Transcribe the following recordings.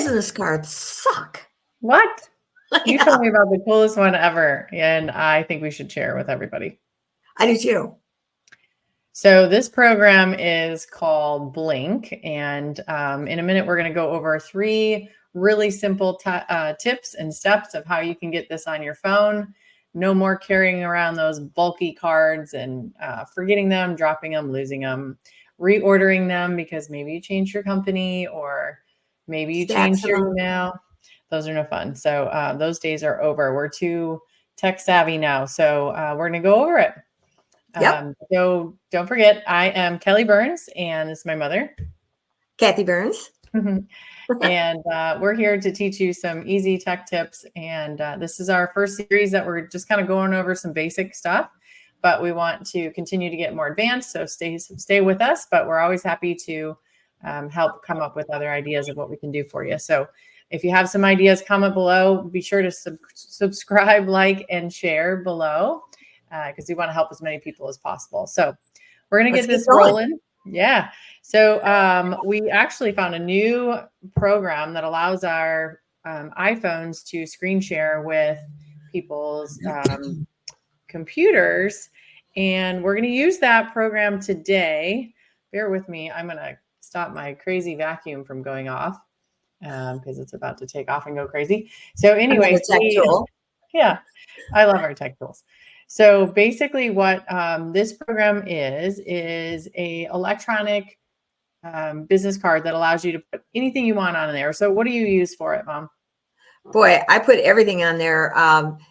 business cards suck. What? You Yeah. told me about the coolest one ever, and I think we should share with everybody. I do too. So this program is called Blinq, and in a minute we're going to go over 3 really simple tips and steps of how you can get this on your phone. No more carrying around those bulky cards and forgetting them, dropping them, losing them, reordering them because maybe you changed your company or maybe you changed your email. Those are no fun. So those days are over. We're too tech savvy now. So we're going to go over it. Yep. So don't forget, I am Kelly Burns, and this is my mother, Kathy Burns. And we're here to teach you some easy tech tips. And this is our first series that we're just kind of going over some basic stuff, but we want to continue to get more advanced. So stay with us, but we're always happy to help come up with other ideas of what we can do for you. So if you have some ideas, comment below. Be sure to subscribe, like, and share below. Because we want to help as many people as possible. So we're going to get this rolling. Yeah. So we actually found a new program that allows our iPhones to screen share with people's computers. And we're going to use that program today. Bear with me. I'm going to stop my crazy vacuum from going off because it's about to take off and go crazy. So anyway, yeah, I love our tech tools. So basically what this program is a electronic business card that allows you to put anything you want on there. So what do you use for it, Mom? Boy, I put everything on there,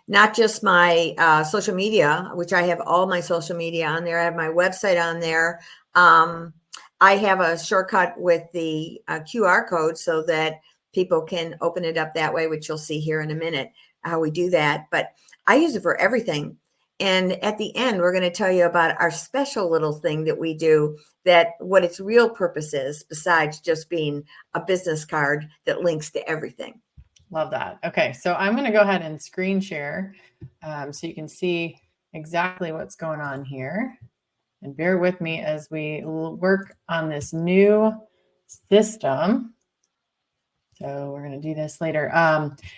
not just my social media, which I have all my social media on there. I have my website on there. I have a shortcut with the QR code so that people can open it up that way, which you'll see here in a minute how we do that. But I use it for everything. And at the end, we're going to tell you about our special little thing that we do, that what its real purpose is, besides just being a business card that links to everything. Love that. Okay, so I'm going to go ahead and screen share so you can see exactly what's going on here. And bear with me as we work on this new system. So we're going to do this later.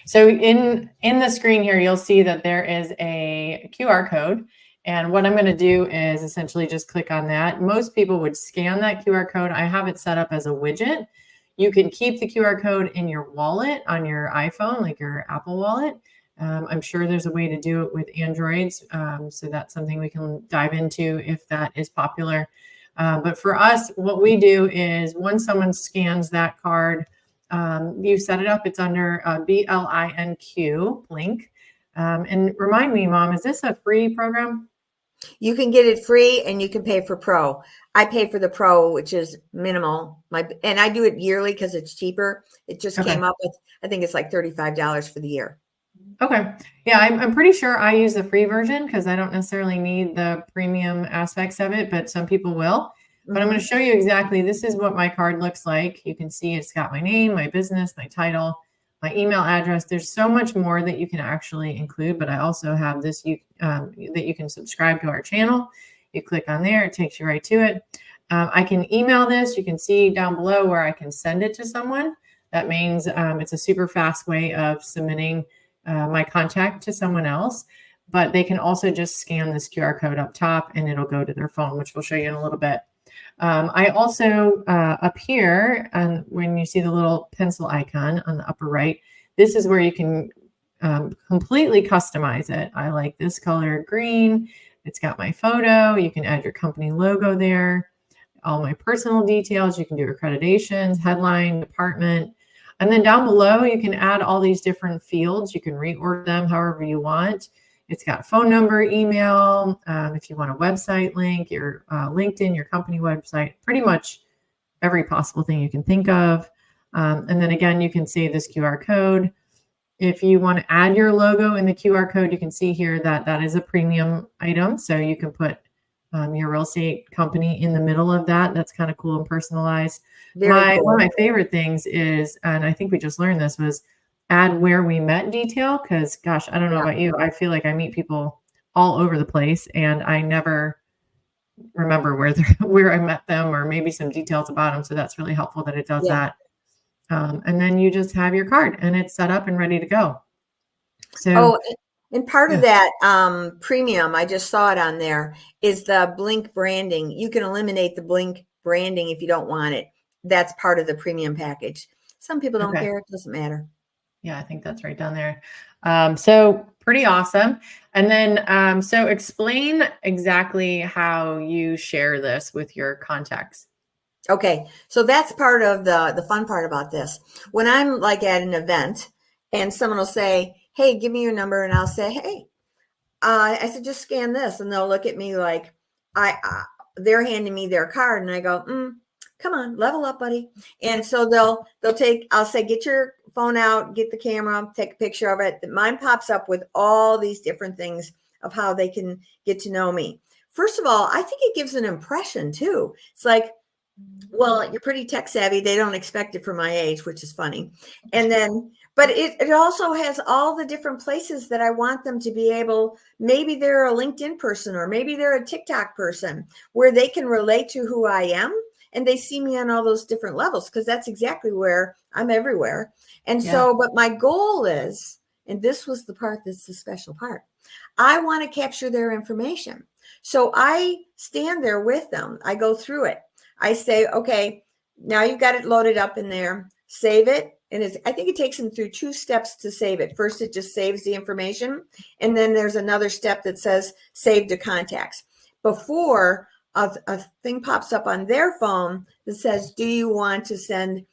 So in the screen here, you'll see that there is a QR code. And what I'm going to do is essentially just click on that. Most people would scan that QR code. I have it set up as a widget. You can keep the QR code in your wallet on your iPhone, like your Apple Wallet. I'm sure there's a way to do it with Androids. So that's something we can dive into if that is popular. But for us, what we do is once someone scans that card, you set it up. It's under BLINQ, Blinq. And remind me, Mom, is this a free program? You can get it free and you can pay for Pro. I pay for the Pro, which is minimal. And I do it yearly because it's cheaper. It just came up with, I think it's like $35 for the year. Okay. Yeah, I'm pretty sure I use the free version because I don't necessarily need the premium aspects of it, but some people will. But I'm going to show you exactly, this is what my card looks like. You can see it's got my name, my business, my title, my email address. There's so much more that you can actually include, but I also have this that you can subscribe to our channel. You click on there, it takes you right to it. I can email this. You can see down below where I can send it to someone. That means it's a super fast way of submitting my contact to someone else. But they can also just scan this QR code up top and it'll go to their phone, which we'll show you in a little bit. I also up here, when you see the little pencil icon on the upper right, this is where you can completely customize it. I like this color green. It's got my photo. You can add your company logo there. All my personal details. You can do accreditations, headline, department. And then down below, you can add all these different fields. You can reorder them however you want. It's got phone number, email, if you want a website link, your LinkedIn, your company website, pretty much every possible thing you can think of. And then again, you can save this QR code. If you want to add your logo in the QR code, you can see here that that is a premium item. So you can put your real estate company in the middle of that. That's kind of cool and personalized. Cool. One of my favorite things is, and I think we just learned this, was add where we met detail. Because gosh, I don't know about you. I feel like I meet people all over the place and I never remember where I met them or maybe some details about them. So that's really helpful that it does that. And then you just have your card and it's set up and ready to go. So, Oh, and part of yeah. that premium, I just saw it on there, is the Blinq branding. You can eliminate the Blinq branding if you don't want it. That's part of the premium package. Some people don't Okay. care. It doesn't matter. Yeah, I think that's right down there. So pretty awesome. And then, so explain exactly how you share this with your contacts. Okay, so that's part of the fun part about this. When I'm like at an event and someone will say, "Hey, give me your number," and I'll say, "Hey," I said, "Just scan this," and they'll look at me like they're handing me their card, and I go, "Come on, level up, buddy." And so they'll take. I'll say, "Get your phone out, get the camera, take a picture of it." Mine pops up with all these different things of how they can get to know me. First of all, I think it gives an impression too. It's like, well, you're pretty tech savvy. They don't expect it for my age, which is funny. And then, but it also has all the different places that I want them to be able, maybe they're a LinkedIn person or maybe they're a TikTok person where they can relate to who I am and they see me on all those different levels because that's exactly where I'm everywhere. And Yeah. so, but my goal is, and this was the part that's the special part, I want to capture their information. So I stand there with them. I go through it. I say, okay, now you've got it loaded up in there, save it. And I think it takes them through 2 steps to save it. First, it just saves the information. And then there's another step that says save to contacts. Before a thing pops up on their phone that says, do you want to send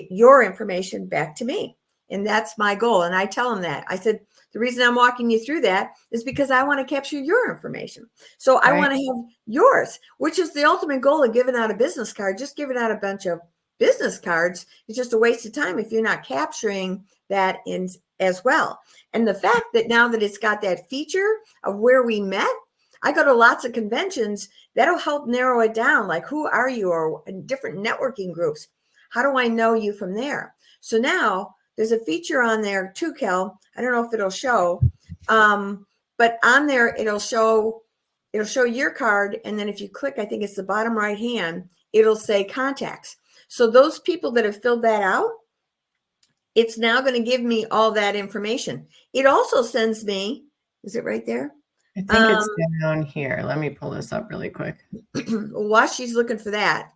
your information back to me? And that's my goal. And I tell them that. I said, the reason I'm walking you through that is because I want to capture your information. So I want to have yours, which is the ultimate goal of giving out a business card. Just giving out a bunch of business cards is just a waste of time if you're not capturing that in as well. And the fact that now that it's got that feature of where we met, I go to lots of conventions, that'll help narrow it down. Like, who are you, or in different networking groups? How do I know you from there? So now there's a feature on there too, Kel. I don't know if it'll show, but on there it'll show your card, and then if you click, I think it's the bottom right hand, it'll say contacts. So those people that have filled that out, it's now going to give me all that information. It also sends me, is it right there? I think it's down here. Let me pull this up really quick. While she's looking for that,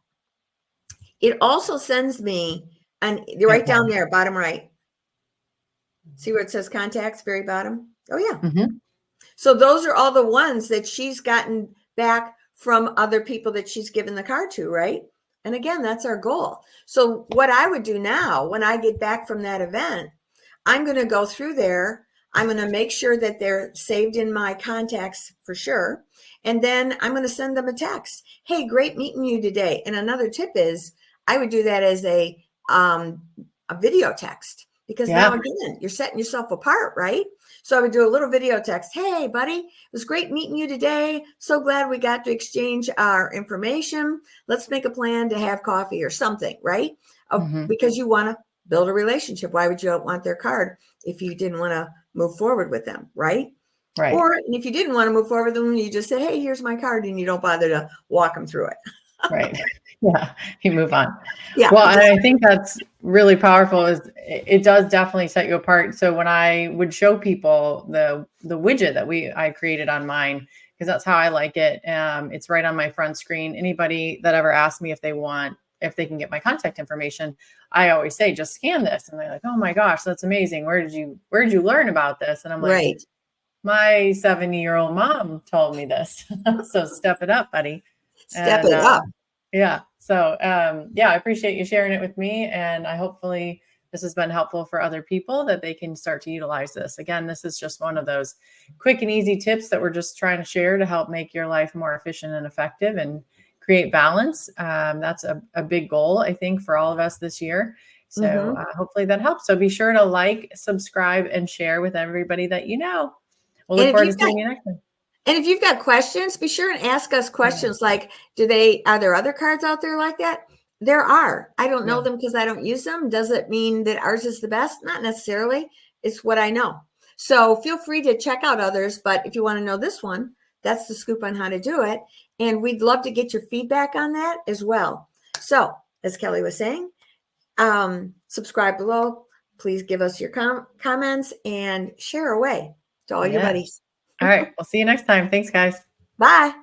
it also sends me, and right down there, bottom right. See where it says contacts, very bottom? Oh, yeah. Mm-hmm. So those are all the ones that she's gotten back from other people that she's given the card to, right? And again, that's our goal. So what I would do now when I get back from that event, I'm going to go through there. I'm going to make sure that they're saved in my contacts for sure. And then I'm going to send them a text. Hey, great meeting you today. And another tip is I would do that as a video text, because now again, you're setting yourself apart, right? So I would do a little video text. Hey, buddy, it was great meeting you today. So glad we got to exchange our information. Let's make a plan to have coffee or something, right? Because you want to build a relationship. Why would you want their card if you didn't want to move forward with them, right? Right. Or if you didn't want to move forward with them, you just say, hey, here's my card, and you don't bother to walk them through it. Right. Yeah. You move on. Yeah. Well, and I think that's really powerful. Is it does definitely set you apart. So when I would show people the widget that I created on mine, because that's how I like it. It's right on my front screen. Anybody that ever asks me if they can get my contact information, I always say, just scan this. And they're like, oh my gosh, that's amazing. Where did you learn about this? And I'm like, right. My 70-year-old mom told me this. So step it up, buddy. Step it up. Yeah. So, I appreciate you sharing it with me. And hopefully this has been helpful for other people that they can start to utilize this. Again, this is just one of those quick and easy tips that we're just trying to share to help make your life more efficient and effective and create balance. That's a big goal, I think, for all of us this year. So hopefully that helps. So be sure to like, subscribe, and share with everybody that you know. We'll look forward to seeing you next time. And if you've got questions, be sure and ask us questions like, are there other cards out there like that? There are. I don't know them because I don't use them. Does it mean that ours is the best? Not necessarily. It's what I know. So feel free to check out others. But if you want to know this one, that's the scoop on how to do it. And we'd love to get your feedback on that as well. So as Kelly was saying, Subscribe below. Please give us your comments and share away to all your Yes. buddies. All right. We'll see you next time. Thanks, guys. Bye.